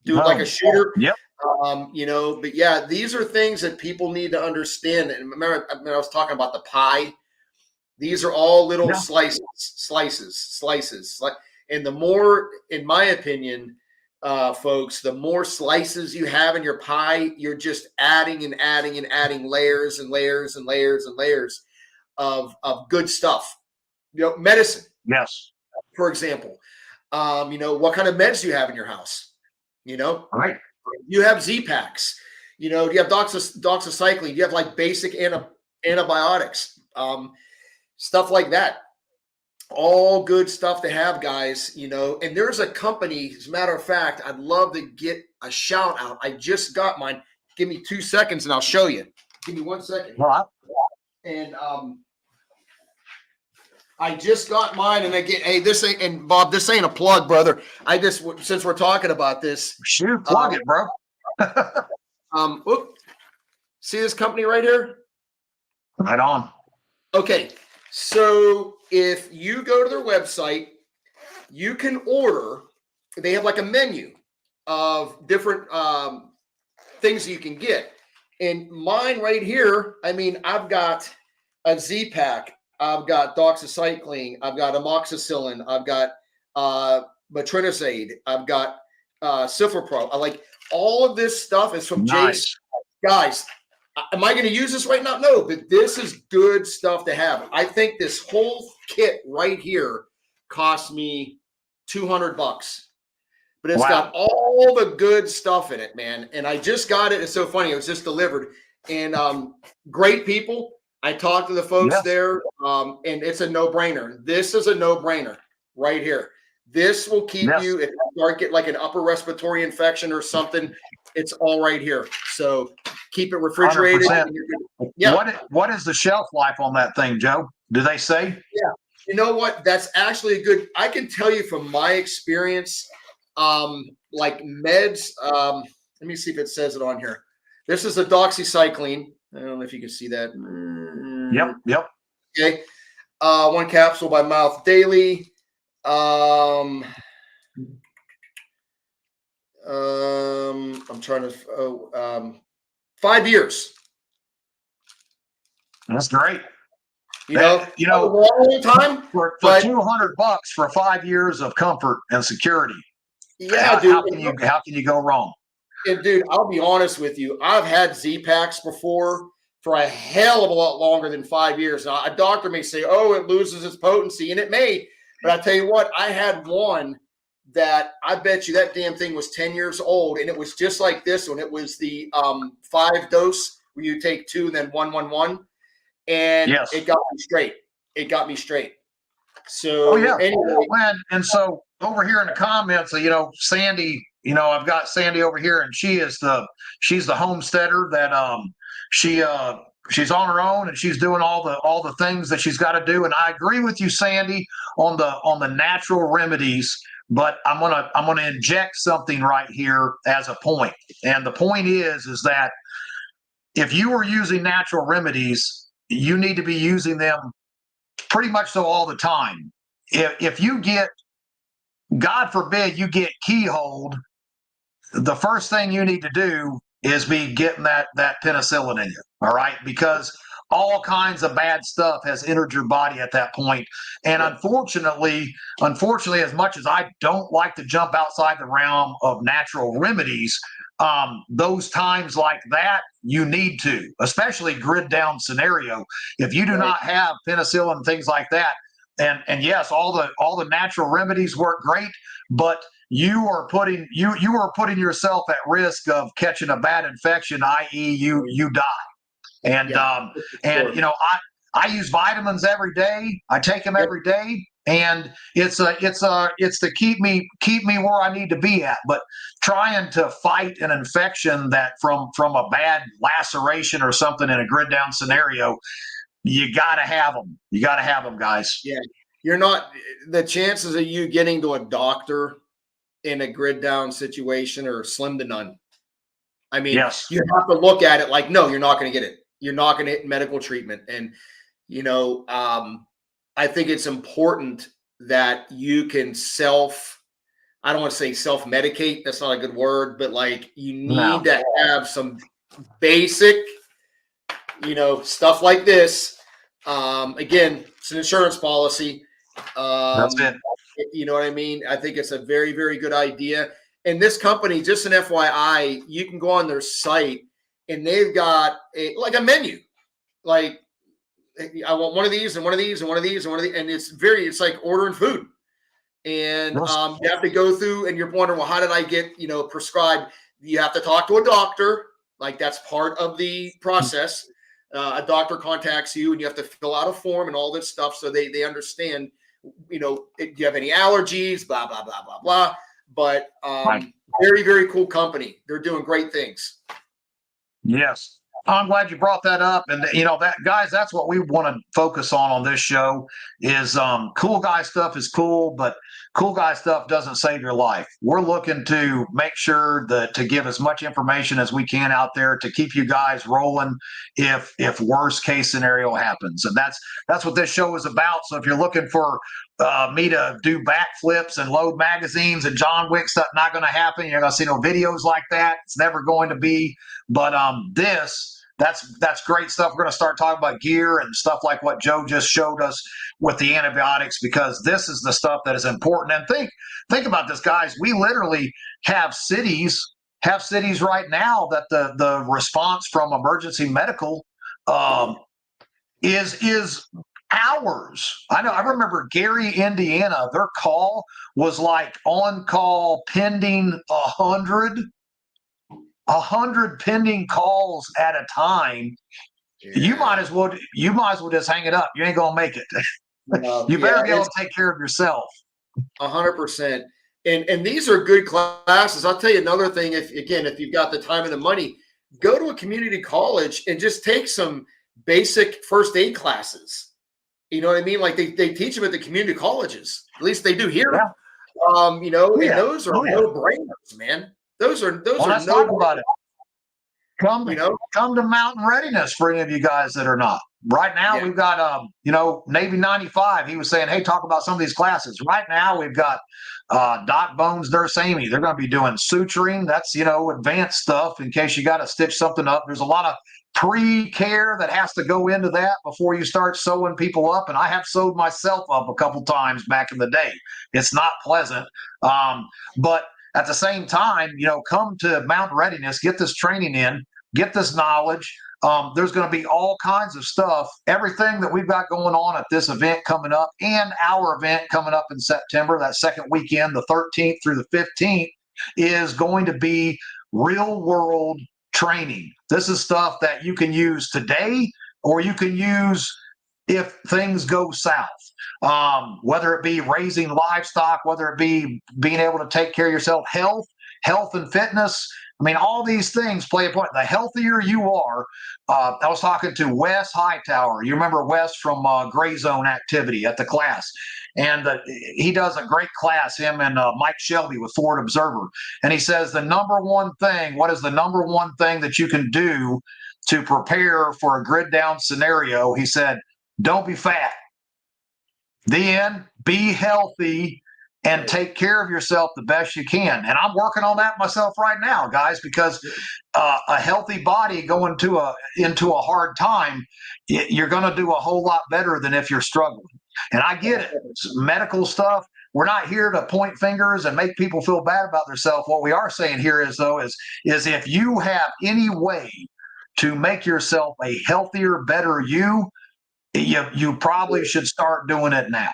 do it like a shooter. Yep. But yeah, these are things that people need to understand. And remember, I was talking about the pie. These are all little slices. And the more, in my opinion, folks, the more slices you have in your pie, you're just adding and adding and adding layers and layers and layers and layers of good stuff. Medicine. Yes. For example, what kind of meds do you have in your house? Right. You have Z-Packs. Do you have doxycycline? Do you have like basic antibiotics? Stuff like that. All good stuff to have, guys. And there's a company, as a matter of fact, I'd love to get a shout out. I just got mine. Give me 2 seconds and I'll show you. Give me 1 second. All right. And I just got mine, and again, hey, this ain't, and Bob, this ain't a plug, brother. Since we're talking about this, shoot, plug it, bro. See this company right here? Right on. Okay, so if you go to their website, you can order. They have like a menu of different things you can get. And mine right here, I mean, I've got a Z-Pack. I've got doxycycline. I've got amoxicillin. I've got metronidazole. I've got Pro. I like all of this stuff is from Nice. Jace. Guys, am I going to use this right now? No, but this is good stuff to have. I think this whole kit right here cost me $200, but it's got all the good stuff in it, man. And I just got it. It's so funny. It was just delivered, and great people. I talked to the folks there, and it's a no-brainer. This is a no-brainer right here. This will keep you, if you start getting like an upper respiratory infection or something, it's all right here. So keep it refrigerated. Yeah. What is the shelf life on that thing, Joe? Do they say? Yeah. You know what? That's actually a good, I can tell you from my experience, like meds, let me see if it says it on here. This is a doxycycline. I don't know if you can see that. Yep. Okay. 1 capsule by mouth daily. I'm trying to 5 years. That's great. You know, a long time for $200 for 5 years of comfort and security. Yeah, dude. How can you go wrong? And dude, I'll be honest with you. I've had Z-Packs before for a hell of a lot longer than 5 years. Now, a doctor may say, "Oh, it loses its potency," and it may. But I tell you what, I had one that I bet you that damn thing was 10 years old, and it was just like this one. It was the 5 dose where you take 2 and then 1, and it got me straight. It got me straight. So anyway, and so over here in the comments, Sandy, I've got Sandy over here, and she's the homesteader that she's on her own, and she's doing all the things that she's got to do. And I agree with you, Sandy, on the natural remedies. But I'm gonna inject something right here as a point. And the point is that if you are using natural remedies, you need to be using them pretty much so all the time. If you get, God forbid, you get keyholed, the first thing you need to do is be getting that penicillin in you, all right? Because all kinds of bad stuff has entered your body at that point. And unfortunately, as much as I don't like to jump outside the realm of natural remedies, those times like that, you need to, especially grid down scenario. If you do not have penicillin and things like that, and yes, all the natural remedies work great, but you are putting yourself at risk of catching a bad infection, i.e., you die. And I use vitamins every day. I take them every day, and it's to keep me where I need to be at. But trying to fight an infection that from a bad laceration or something in a grid down scenario, you gotta have them. You gotta have them, guys. Yeah, you're not, the chances of you getting to a doctor in a grid down situation are slim to none. I mean, you have to look at it like, no, you're not going to get it. You're not going to get medical treatment. And, I think it's important that you can I don't want to say self-medicate. That's not a good word, but like you need to have some basic, stuff like this. Again, it's an insurance policy. That's it. You know what I mean? I think it's a very, very good idea. And this company, just an FYI, you can go on their site and they've got a menu. Like, I want one of these and one of these and one of these and one of these. And it's like ordering food. And you have to go through and you're wondering, well, how did I get, prescribed? You have to talk to a doctor. Like that's part of the process. A doctor contacts you and you have to fill out a form and all this stuff. So they understand, do you have any allergies, blah, blah, blah, blah, blah. But very, very cool company. They're doing great things. Yes. I'm glad you brought that up. And, that guys, that's what we want to focus on this show is cool guy stuff is cool, but cool guy stuff doesn't save your life. We're looking to make sure to give as much information as we can out there to keep you guys rolling if worst case scenario happens. And that's what this show is about. So if you're looking for me to do backflips and load magazines and John Wick stuff, not going to happen. You're not going to see no videos like that. It's never going to be. But that's great stuff. We're going to start talking about gear and stuff like what Joe just showed us with the antibiotics, because this is the stuff that is important. And think about this, guys. We literally have cities right now that the response from emergency medical is hours. I remember Gary, Indiana, their call was like on call pending 100 pending calls at a time. Yeah. You might as well just hang it up. You ain't gonna make it. You better be able to take care of yourself. 100%. And these are good classes. I'll tell you another thing. If you've got the time and the money, go to a community college and just take some basic first aid classes. You know what I mean? Like they teach them at the community colleges. At least they do here. Yeah. And those are no-brainers, man. Those are let's talk about it. Come to Mountain Readiness for any of you guys that are not. Right now, we've got, Navy 95. He was saying, hey, talk about some of these classes. Right now, we've got Doc Bones, Nurse Amy. They're going to be doing suturing. That's, advanced stuff in case you got to stitch something up. There's a lot of pre-care that has to go into that before you start sewing people up. And I have sewed myself up a couple times back in the day. It's not pleasant. But at the same time, come to Mountain Readiness, get this training in, get this knowledge. There's going to be all kinds of stuff, everything that we've got going on at this event coming up and our event coming up in September, that second weekend, the 13th through the 15th, is going to be real world training. This is stuff that you can use today or you can use if things go south. Whether it be raising livestock, whether it be being able to take care of yourself, health and fitness. I mean, all these things play a part. The healthier you are, I was talking to Wes Hightower. You remember Wes from Gray Zone Activity at the class. And he does a great class, him and Mike Shelby with Forward Observer. And he says what is the number one thing that you can do to prepare for a grid down scenario? He said, don't be fat. Then be healthy and take care of yourself the best you can. And I'm working on that myself right now, guys, because a healthy body going into a hard time, you're going to do a whole lot better than if you're struggling. And I get it. It's medical stuff. We're not here to point fingers and make people feel bad about themselves. What we are saying here is if you have any way to make yourself a healthier, better you probably should start doing it now.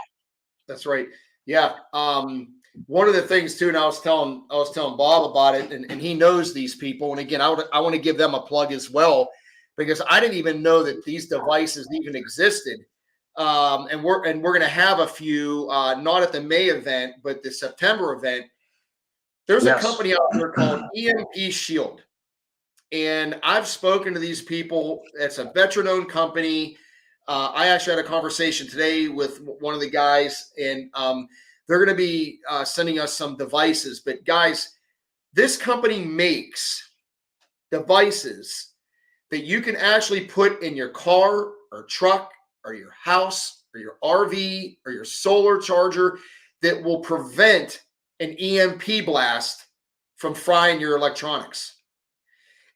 That's right. Yeah. One of the things too, and I was telling Bob about it, and he knows these people. And again, I want to give them a plug as well, because I didn't even know that these devices even existed. And we're going to have a few, not at the May event, but the September event. There's a company out there called EMP Shield, and I've spoken to these people. It's a veteran-owned company. I actually had a conversation today with one of the guys, and they're going to be sending us some devices. But guys, this company makes devices that you can actually put in your car or truck or your house or your RV or your solar charger that will prevent an EMP blast from frying your electronics.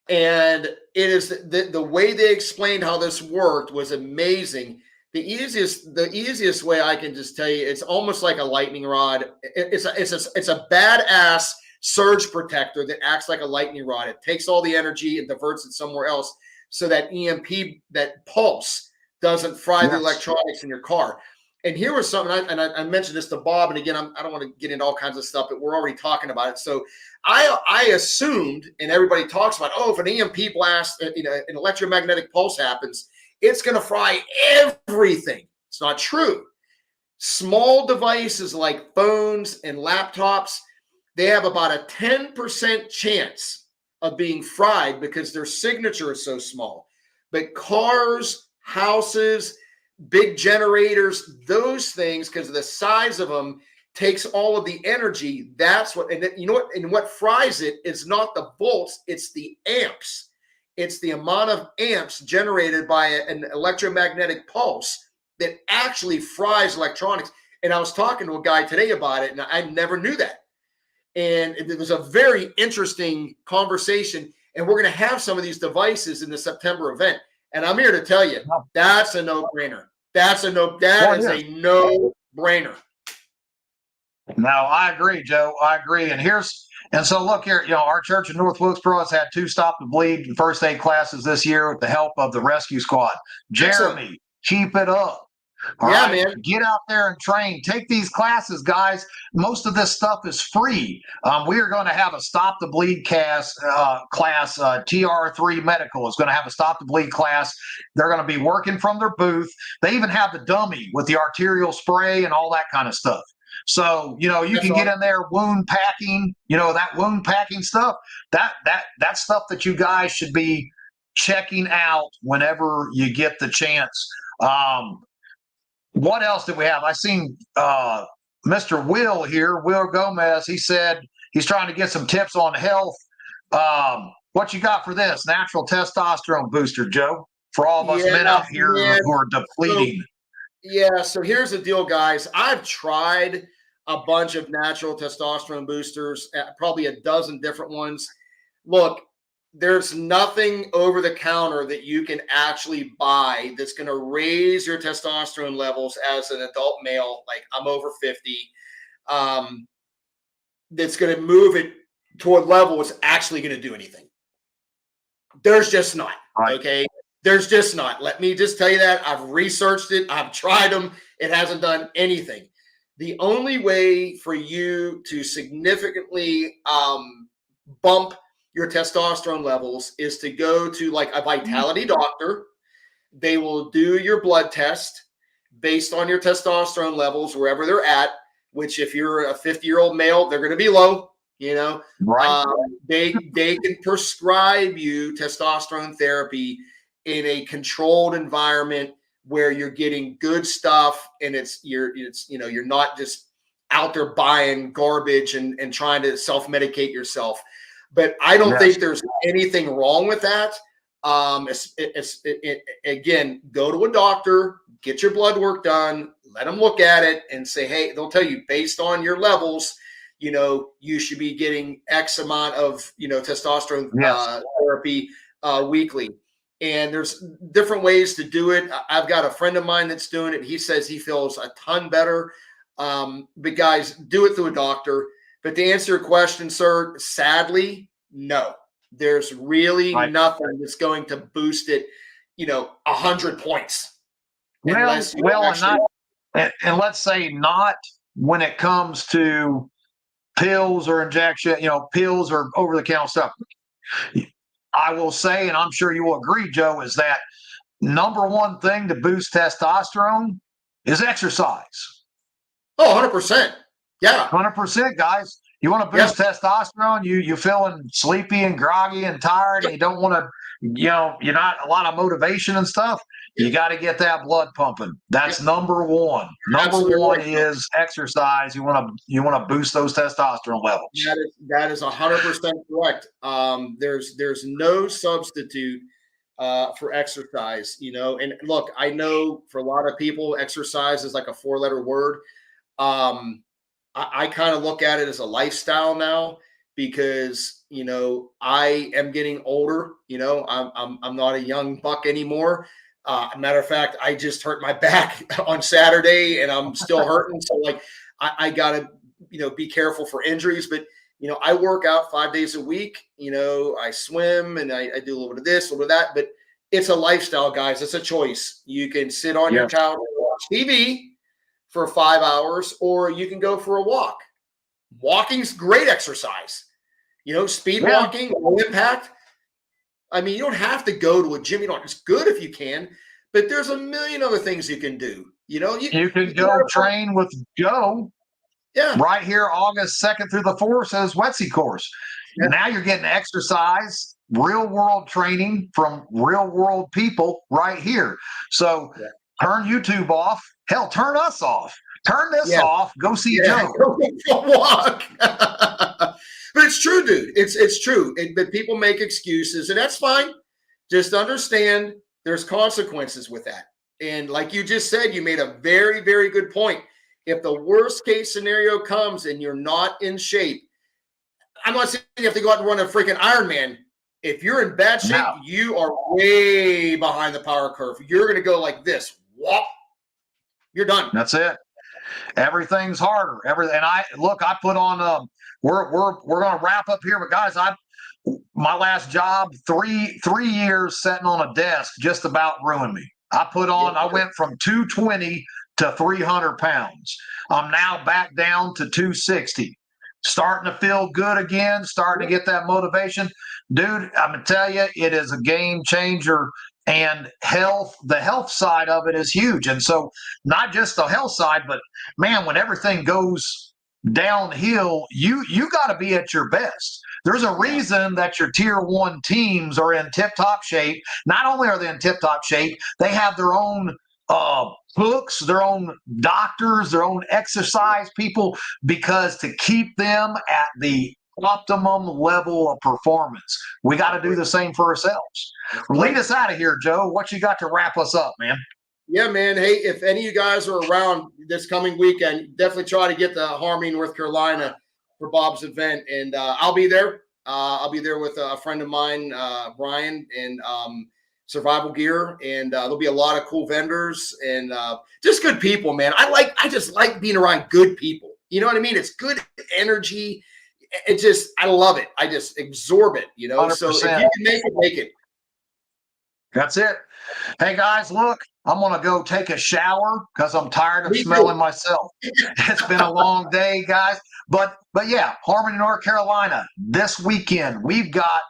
And it is the way they explained how this worked was amazing. The easiest way I can just tell you, it's almost like a lightning rod. It's a badass surge protector that acts like a lightning rod. It takes all the energy and diverts it somewhere else, so that EMP, that pulse, doesn't fry the electronics in your car. And here was something, I mentioned this to Bob, and again, I don't want to get into all kinds of stuff, but we're already talking about it. So I assumed, and everybody talks about, if an EMP blast, an electromagnetic pulse happens, it's going to fry everything. It's not true. Small devices like phones and laptops, they have about a 10% chance of being fried because their signature is so small. But cars, houses, big generators, those things, because of the size of them, takes all of the energy. That's what, and you know what, and what fries it is not the volts, it's the amps. It's the amount of amps generated by an electromagnetic pulse that actually fries electronics. And I was talking to a guy today about it, and I never knew that. And it was a very interesting conversation. And we're going to have some of these devices in the September event. And I'm here to tell you, that's a no-brainer. That is a no-brainer. No, I agree, Joe. I agree. And so look here, our church in North Wilkesboro has had 2 Stop the Bleed first aid classes this year with the help of the rescue squad. Jeremy, keep it up. All right, man. Get out there and train. Take these classes, guys. Most of this stuff is free. We are going to have a Stop the Bleed class. TR3 Medical is going to have a Stop the Bleed class. They're going to be working from their booth. They even have the dummy with the arterial spray and all that kind of stuff. So, you can get in there, wound packing, that wound packing stuff, that stuff that you guys should be checking out whenever you get the chance. What else did we have? I seen Mr. Will Gomez. He said he's trying to get some tips on health. What you got for this natural testosterone booster, Joe, for all of us men out here who are depleting? So here's the deal, guys. I've tried a bunch of natural testosterone boosters, probably a dozen different ones. Look, there's nothing over the counter that you can actually buy that's going to raise your testosterone levels as an adult male, like I'm over 50, that's going to move it to a level that's actually going to do anything. There's just not, okay? There's just not. Let me just tell you that. I've researched it. I've tried them. It hasn't done anything. The only way for you to significantly bump your testosterone levels is to go to like a vitality doctor. They will do your blood test based on your testosterone levels, wherever they're at, which if you're a 50-year-old male, they're going to be low. They can prescribe you testosterone therapy in a controlled environment where you're getting good stuff and you're not just out there buying garbage and trying to self-medicate yourself. But I don't think there's anything wrong with that. Again, go to a doctor, get your blood work done, let them look at it and say, hey, they'll tell you based on your levels, you should be getting X amount of, testosterone therapy weekly. And there's different ways to do it. I've got a friend of mine that's doing it. He says he feels a ton better. But guys, do it through a doctor. But to answer your question, sir, sadly, no. There's really nothing that's going to boost it, 100 points. And let's say not when it comes to pills or injection, pills or over-the-counter stuff. I will say, and I'm sure you will agree, Joe, is that number one thing to boost testosterone is exercise. Oh, 100%. Yeah. 100%, guys. You want to boost testosterone, you feeling sleepy and groggy and tired, and you don't want to, you're not a lot of motivation and stuff. You got to get that blood pumping. That's number one. Number one is exercise. You want to boost those testosterone levels. That is 100% correct. There's no substitute for exercise, and look, I know for a lot of people, exercise is like a 4-letter word. I kind of look at it as a lifestyle now because, I am getting older, I'm not a young buck anymore. Matter of fact, I just hurt my back on Saturday and I'm still hurting. So I gotta, be careful for injuries, but I work out 5 days a week, I swim and I do a little bit of this, a little bit of that, but it's a lifestyle, guys. It's a choice. You can sit on your couch and watch TV for 5 hours, or you can go for a walk. Walking's great exercise. Speed walking, low impact. I mean, you don't have to go to a gym. It's good if you can, but there's a million other things you can do. You can go train with Joe. Yeah. Right here, August 2nd through the 4th says WETC course. Yeah. Now you're getting exercise, real world training from real world people right here. So turn YouTube off. Hell, turn us off. Turn this off. Go see Joe. Go for a walk. But it's true, dude. It's true. But people make excuses, and that's fine. Just understand there's consequences with that. And like you just said, you made a very, very good point. If the worst case scenario comes and you're not in shape, I'm not saying you have to go out and run a freaking Ironman, If you're in bad shape, No. you are way behind the power curve. You're going to go like this. Whop. You're done. That's it. Everything's harder. And I put on we're going to wrap up here, but guys, my last job, three years sitting on a desk just about ruined me. I went from 220 to 300 pounds. I'm now back down to 260. Starting to feel good again, starting to get that motivation. Dude, I'm going to tell you, it is a game changer. And the health side of it is huge. And so not just the health side, but man, when everything goes downhill, you got to be at your best. There's a reason that your tier 1 teams are in tip-top shape. Not only are they in tip-top shape, they have their own books, their own doctors, their own exercise people, because to keep them at the optimum level of performance, we got to do the same for ourselves. Lead us out of here, Joe. What you got to wrap us up, man? Yeah, man. Hey, if any of you guys are around this coming weekend, definitely try to get to Harmony, North Carolina for Bob's event. And I'll be there. I'll be there with a friend of mine, Brian, and Survival Gear. And there'll be a lot of cool vendors and just good people, man. I just like being around good people. You know what I mean? It's good energy. I love it. I just absorb it, 100%. So if you can make it. That's it. Hey guys, look, I'm going to go take a shower because I'm tired of smelling myself. It's been a long day, guys. But yeah, Harmony, North Carolina, this weekend, we've got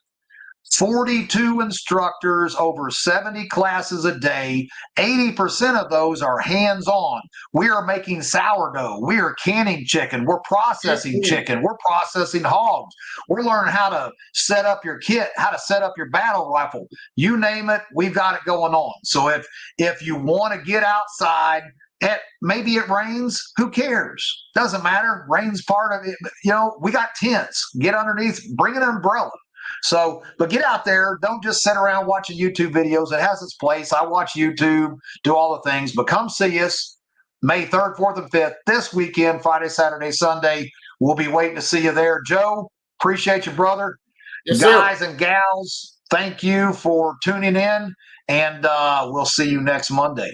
42 instructors, over 70 classes a day. 80% of those are hands-on. We are making sourdough. We are canning chicken. We're processing chicken. We're processing hogs. We're learning how to set up your kit, how to set up your battle rifle. You name it, we've got it going on. So if you want to get outside, maybe it rains, who cares? Doesn't matter. Rain's part of it. We got tents. Get underneath, bring an umbrella. So, but get out there. Don't just sit around watching YouTube videos. It has its place. I watch YouTube, do all the things, but come see us May 3rd, 4th, and 5th this weekend, Friday, Saturday, Sunday. We'll be waiting to see you there. Joe, appreciate you, brother. Yes, guys sir. And gals, thank you for tuning in, and we'll see you next Monday.